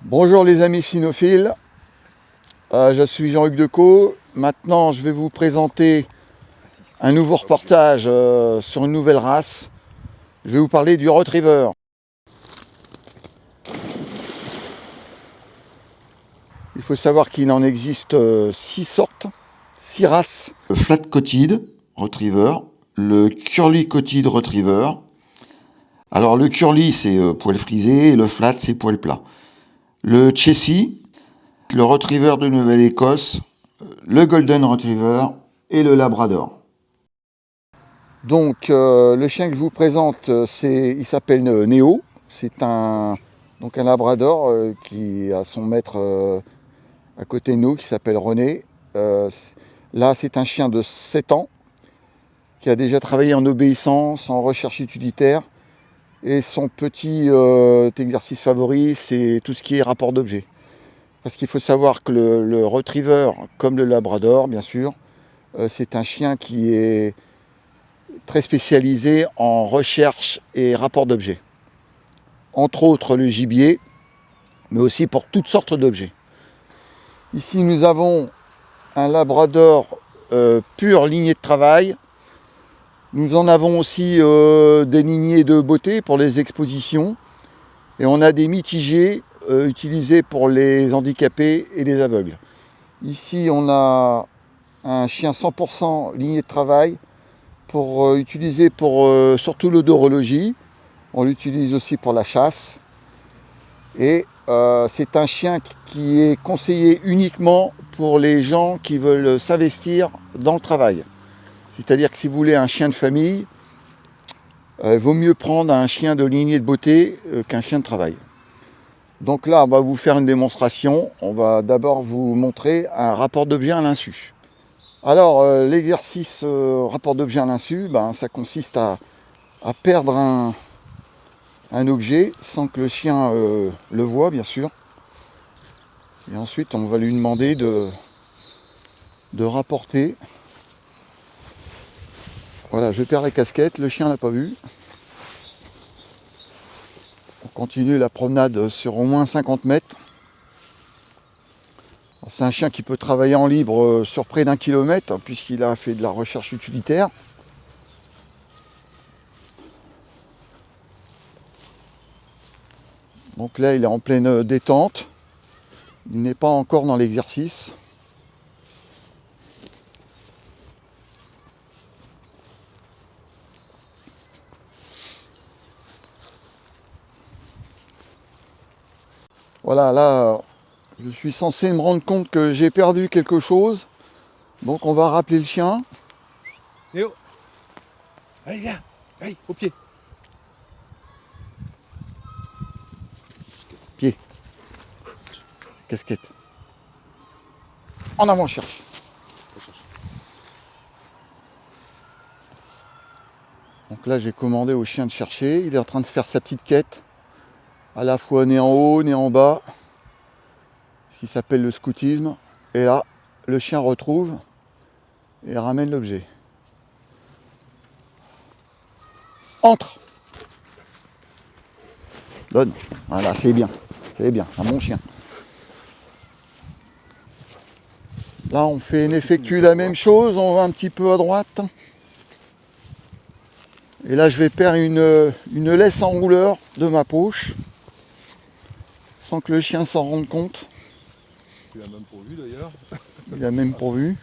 Bonjour les amis cynophiles, je suis Jean-Hugues Decaux. Maintenant je vais vous présenter un nouveau reportage sur une nouvelle race. Je vais vous parler du Retriever. Il faut savoir qu'il en existe 6 sortes, 6 races. Le Flat Coated Retriever, le Curly Coated Retriever. Alors le Curly c'est poil frisé et le Flat c'est poil plat. Le Chessie, le Retriever de Nouvelle-Écosse, le Golden Retriever et le Labrador. Donc le chien que je vous présente, il s'appelle Néo. C'est un Labrador qui a son maître à côté de nous qui s'appelle René. Là c'est un chien de 7 ans qui a déjà travaillé en obéissance, en recherche utilitaire. Et son petit exercice favori, c'est tout ce qui est rapport d'objet. Parce qu'il faut savoir que le Retriever, comme le Labrador bien sûr, c'est un chien qui est très spécialisé en recherche et rapport d'objets. Entre autres le gibier, mais aussi pour toutes sortes d'objets. Ici nous avons un Labrador pur lignée de travail. Nous en avons aussi des lignées de beauté pour les expositions. Et on a des mitigés utilisés pour les handicapés et les aveugles. Ici on a un chien 100% lignée de travail utilisé pour surtout l'odorologie. On l'utilise aussi pour la chasse. Et c'est un chien qui est conseillé uniquement pour les gens qui veulent s'investir dans le travail. C'est-à-dire que si vous voulez un chien de famille, il vaut mieux prendre un chien de lignée de beauté qu'un chien de travail. Donc là, on va vous faire une démonstration. On va d'abord vous montrer un rapport d'objet à l'insu. Alors, l'exercice rapport d'objet à l'insu, ça consiste à perdre un objet sans que le chien le voie, bien sûr. Et ensuite, on va lui demander de rapporter. Voilà, je perds la casquette, le chien n'a pas vu. On continue la promenade sur au moins 50 mètres. C'est un chien qui peut travailler en libre sur près d'1 kilomètre, puisqu'il a fait de la recherche utilitaire. Donc là, il est en pleine détente. Il n'est pas encore dans l'exercice. Voilà, là, je suis censé me rendre compte que j'ai perdu quelque chose. Donc on va rappeler le chien. Léo, allez viens, allez, au pied. Pied. Casquette. En avant, cherche. Donc là, j'ai commandé au chien de chercher. Il est en train de faire sa petite quête. À la fois né en haut, né en bas. Ce qui s'appelle le scoutisme. Et là, le chien retrouve et ramène l'objet. Entre. Donne. Voilà, c'est bien. C'est bien. Un bon chien. Là, on effectue la même chose. On va un petit peu à droite. Et là, je vais perdre une laisse enrouleur de ma poche. Sans que le chien s'en rende compte. Tu l'as même pourvu d'ailleurs. Il a même pourvu.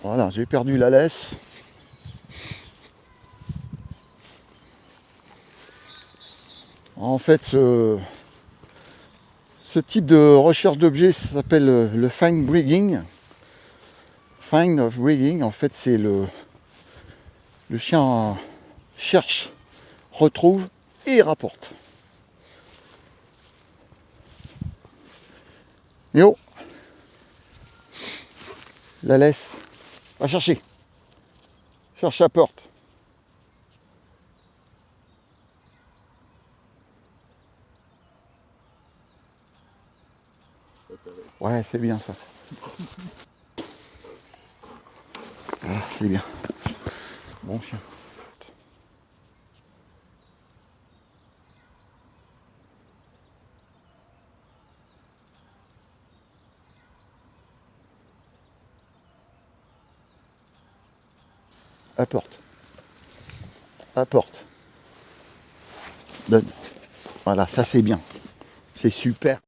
Voilà, j'ai perdu la laisse. En fait, ce type de recherche d'objets s'appelle le find breeding. Find of breeding, en fait, c'est le chien cherche, retrouve et rapporte. Néo, la laisse. Va chercher. Cherche la porte. Ouais, c'est bien ça. Voilà, c'est bien. Bon chien. apporte. Apporte. Donne. Voilà, ça c'est bien. C'est super.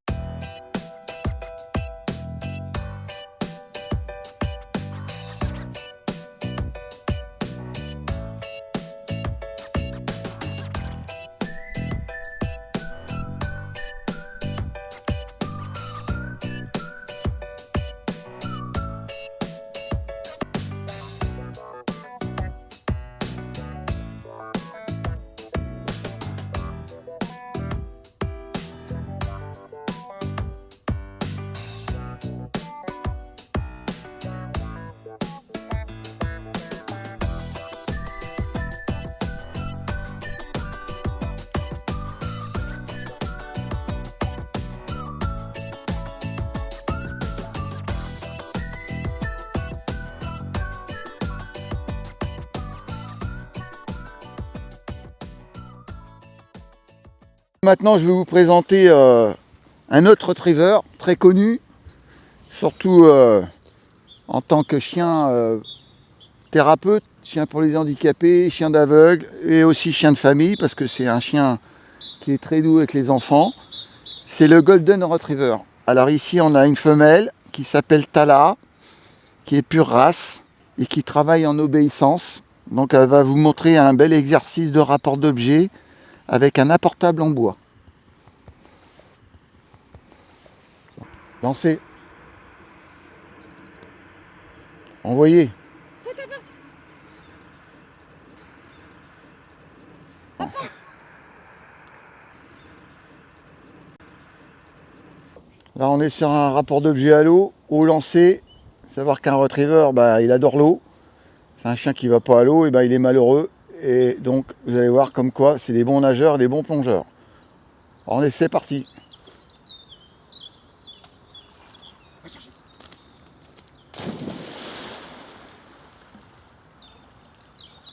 Maintenant, je vais vous présenter un autre retriever très connu, surtout en tant que chien thérapeute, chien pour les handicapés, chien d'aveugle et aussi chien de famille parce que c'est un chien qui est très doux avec les enfants. C'est le Golden Retriever. Alors ici, on a une femelle qui s'appelle Tala, qui est pure race et qui travaille en obéissance. Donc elle va vous montrer un bel exercice de rapport d'objet avec un apportable en bois. Lancez. Envoyez. Là on est sur un rapport d'objet à l'eau, au lancer. Savoir qu'un retriever, il adore l'eau. C'est un chien qui ne va pas à l'eau, et il est malheureux. Et donc vous allez voir comme quoi c'est des bons nageurs, des bons plongeurs. Alors c'est parti.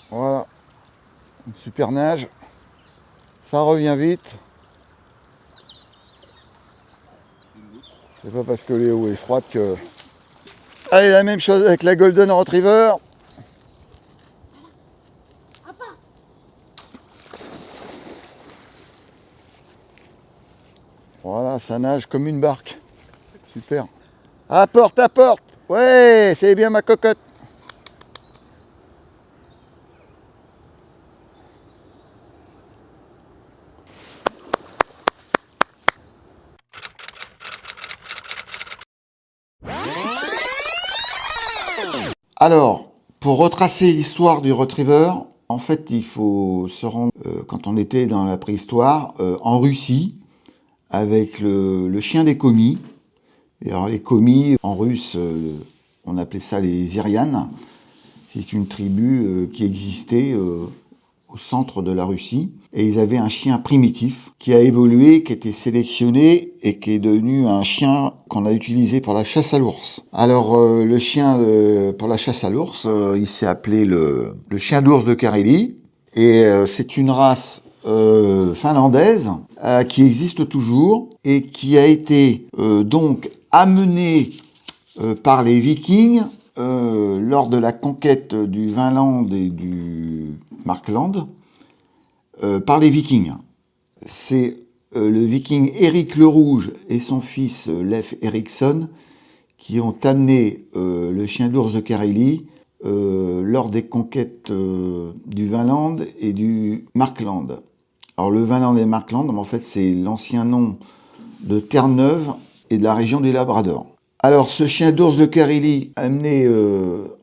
Voilà, une super nage, ça revient vite. C'est pas parce que l'eau est froide que... Allez, la même chose avec la Golden Retriever. Voilà, ça nage comme une barque. Super. Apporte, apporte. Ouais, c'est bien ma cocotte. Alors, pour retracer l'histoire du retriever, en fait, il faut se rendre, quand on était dans la préhistoire, en Russie, avec le chien des commis. Et alors, les commis, en russe, on appelait ça les Irianes. C'est une tribu qui existait au centre de la Russie. Et ils avaient un chien primitif qui a évolué, qui a été sélectionné et qui est devenu un chien qu'on a utilisé pour la chasse à l'ours. Alors le chien pour la chasse à l'ours, il s'est appelé le chien d'ours de Carélie. Et c'est une race finlandaise qui existe toujours et qui a été donc amenée par les Vikings lors de la conquête du Vinland et du Markland par les Vikings. C'est le Viking Éric le Rouge et son fils Leif Erikson qui ont amené le chien d'ours de Carélie lors des conquêtes du Vinland et du Markland. Alors le Vinland et le Markland, en fait, c'est l'ancien nom de Terre-Neuve et de la région du Labrador. Alors, ce chien d'ours de Carélie amené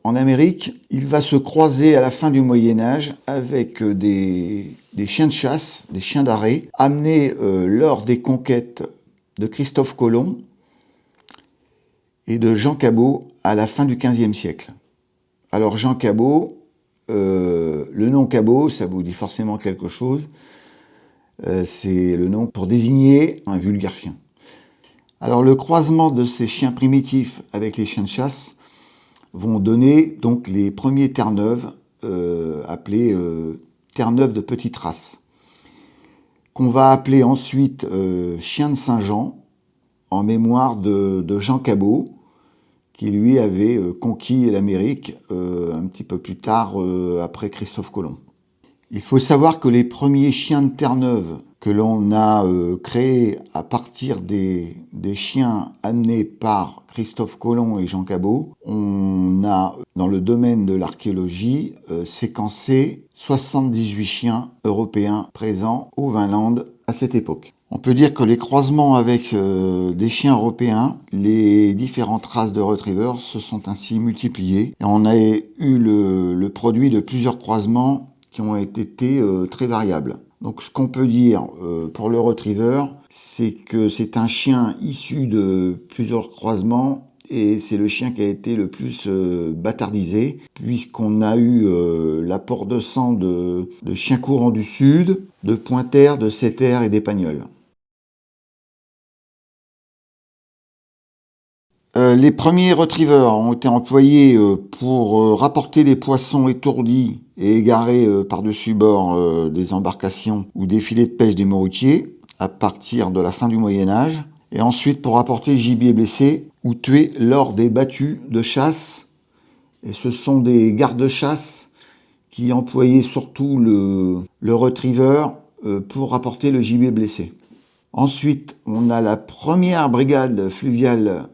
en Amérique, il va se croiser à la fin du Moyen-Âge avec des chiens de chasse, des chiens d'arrêt, amenés lors des conquêtes de Christophe Colomb et de Jean Cabot à la fin du XVe siècle. Alors, Jean Cabot, le nom Cabot, ça vous dit forcément quelque chose. C'est le nom pour désigner un vulgaire chien. Alors le croisement de ces chiens primitifs avec les chiens de chasse vont donner donc les premiers Terre-Neuve, appelés Terre-Neuve de petite race, qu'on va appeler ensuite chiens de Saint-Jean, en mémoire de Jean Cabot, qui lui avait conquis l'Amérique un petit peu plus tard après Christophe Colomb. Il faut savoir que les premiers chiens de Terre-Neuve que l'on a créés à partir des chiens amenés par Christophe Colomb et Jean Cabot, on a, dans le domaine de l'archéologie, séquencé 78 chiens européens présents au Vinland à cette époque. On peut dire que les croisements avec des chiens européens, les différentes races de retrievers se sont ainsi multipliées. Et on a eu le produit de plusieurs croisements qui ont été très variables. Donc ce qu'on peut dire pour le retriever, c'est que c'est un chien issu de plusieurs croisements et c'est le chien qui a été le plus bâtardisé, puisqu'on a eu l'apport de sang de chiens courants du sud, de pointers, de setters et d'épagnols. Les premiers retrievers ont été employés pour rapporter les poissons étourdis et égarés par-dessus bord des embarcations ou des filets de pêche des moruitiers à partir de la fin du Moyen-Âge, et ensuite pour rapporter le gibier blessé ou tué lors des battues de chasse. Et ce sont des gardes-chasse qui employaient surtout le retriever pour rapporter le gibier blessé. Ensuite, on a la première brigade fluviale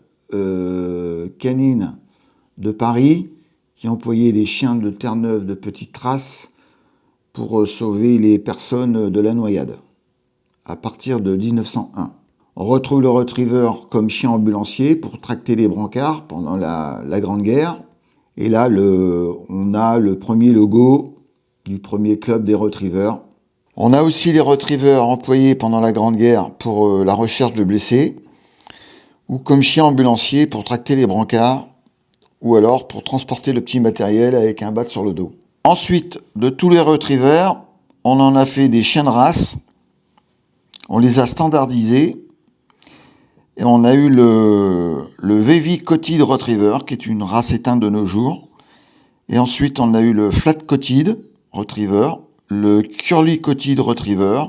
canine de Paris qui employait des chiens de Terre-Neuve de petite race pour sauver les personnes de la noyade à partir de 1901. On retrouve le retriever comme chien ambulancier pour tracter les brancards pendant la Grande Guerre. Et là, on a le premier logo du premier club des retrievers. On a aussi les retrievers employés pendant la Grande Guerre pour la recherche de blessés, ou comme chien ambulancier pour tracter les brancards, ou alors pour transporter le petit matériel avec un bat sur le dos. Ensuite, de tous les retrievers, on en a fait des chiens de race, on les a standardisés, et on a eu le Wavy Coated Retriever, qui est une race éteinte de nos jours, et ensuite on a eu le Flat Coated Retriever, le Curly Coated Retriever.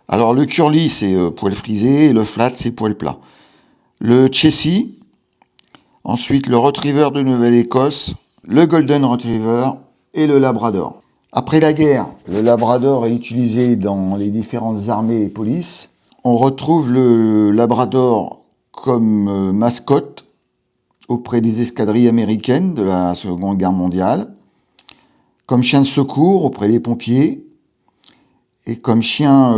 Alors le curly c'est poil frisé, et le flat c'est poil plat. Le Chessie, ensuite le Retriever de Nouvelle-Écosse, le Golden Retriever et le Labrador. Après la guerre, le Labrador est utilisé dans les différentes armées et polices. On retrouve le Labrador comme mascotte auprès des escadrilles américaines de la Seconde Guerre mondiale, comme chien de secours auprès des pompiers et comme chien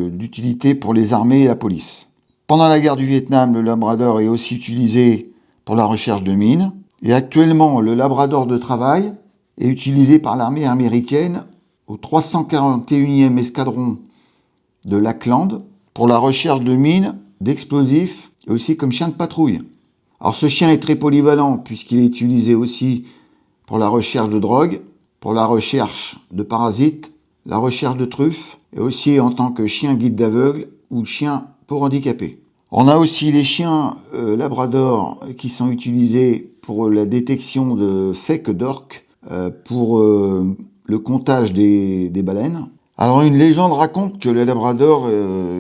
d'utilité pour les armées et la police. Pendant la guerre du Vietnam, le Labrador est aussi utilisé pour la recherche de mines. Et actuellement, le Labrador de travail est utilisé par l'armée américaine au 341e escadron de Lackland pour la recherche de mines, d'explosifs et aussi comme chien de patrouille. Alors ce chien est très polyvalent puisqu'il est utilisé aussi pour la recherche de drogue, pour la recherche de parasites, la recherche de truffes et aussi en tant que chien guide d'aveugle ou chien pour handicapés. On a aussi les chiens labrador qui sont utilisés pour la détection de fake d'orques, pour le comptage des baleines. Alors une légende raconte que le labrador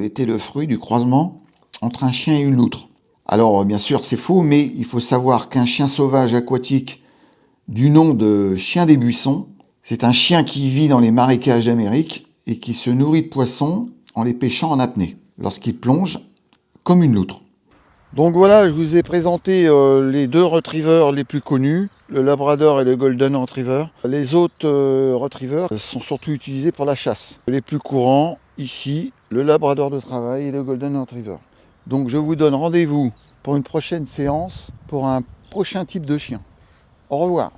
était le fruit du croisement entre un chien et une loutre. Alors bien sûr c'est faux, mais il faut savoir qu'un chien sauvage aquatique du nom de chien des buissons, c'est un chien qui vit dans les marécages d'Amérique et qui se nourrit de poissons en les pêchant en apnée, lorsqu'il plonge comme une loutre. Donc voilà, je vous ai présenté les deux retrievers les plus connus, le Labrador et le Golden Retriever. Les autres retrievers sont surtout utilisés pour la chasse. Les plus courants, ici, le Labrador de travail et le Golden Retriever. Donc je vous donne rendez-vous pour une prochaine séance, pour un prochain type de chien. Au revoir.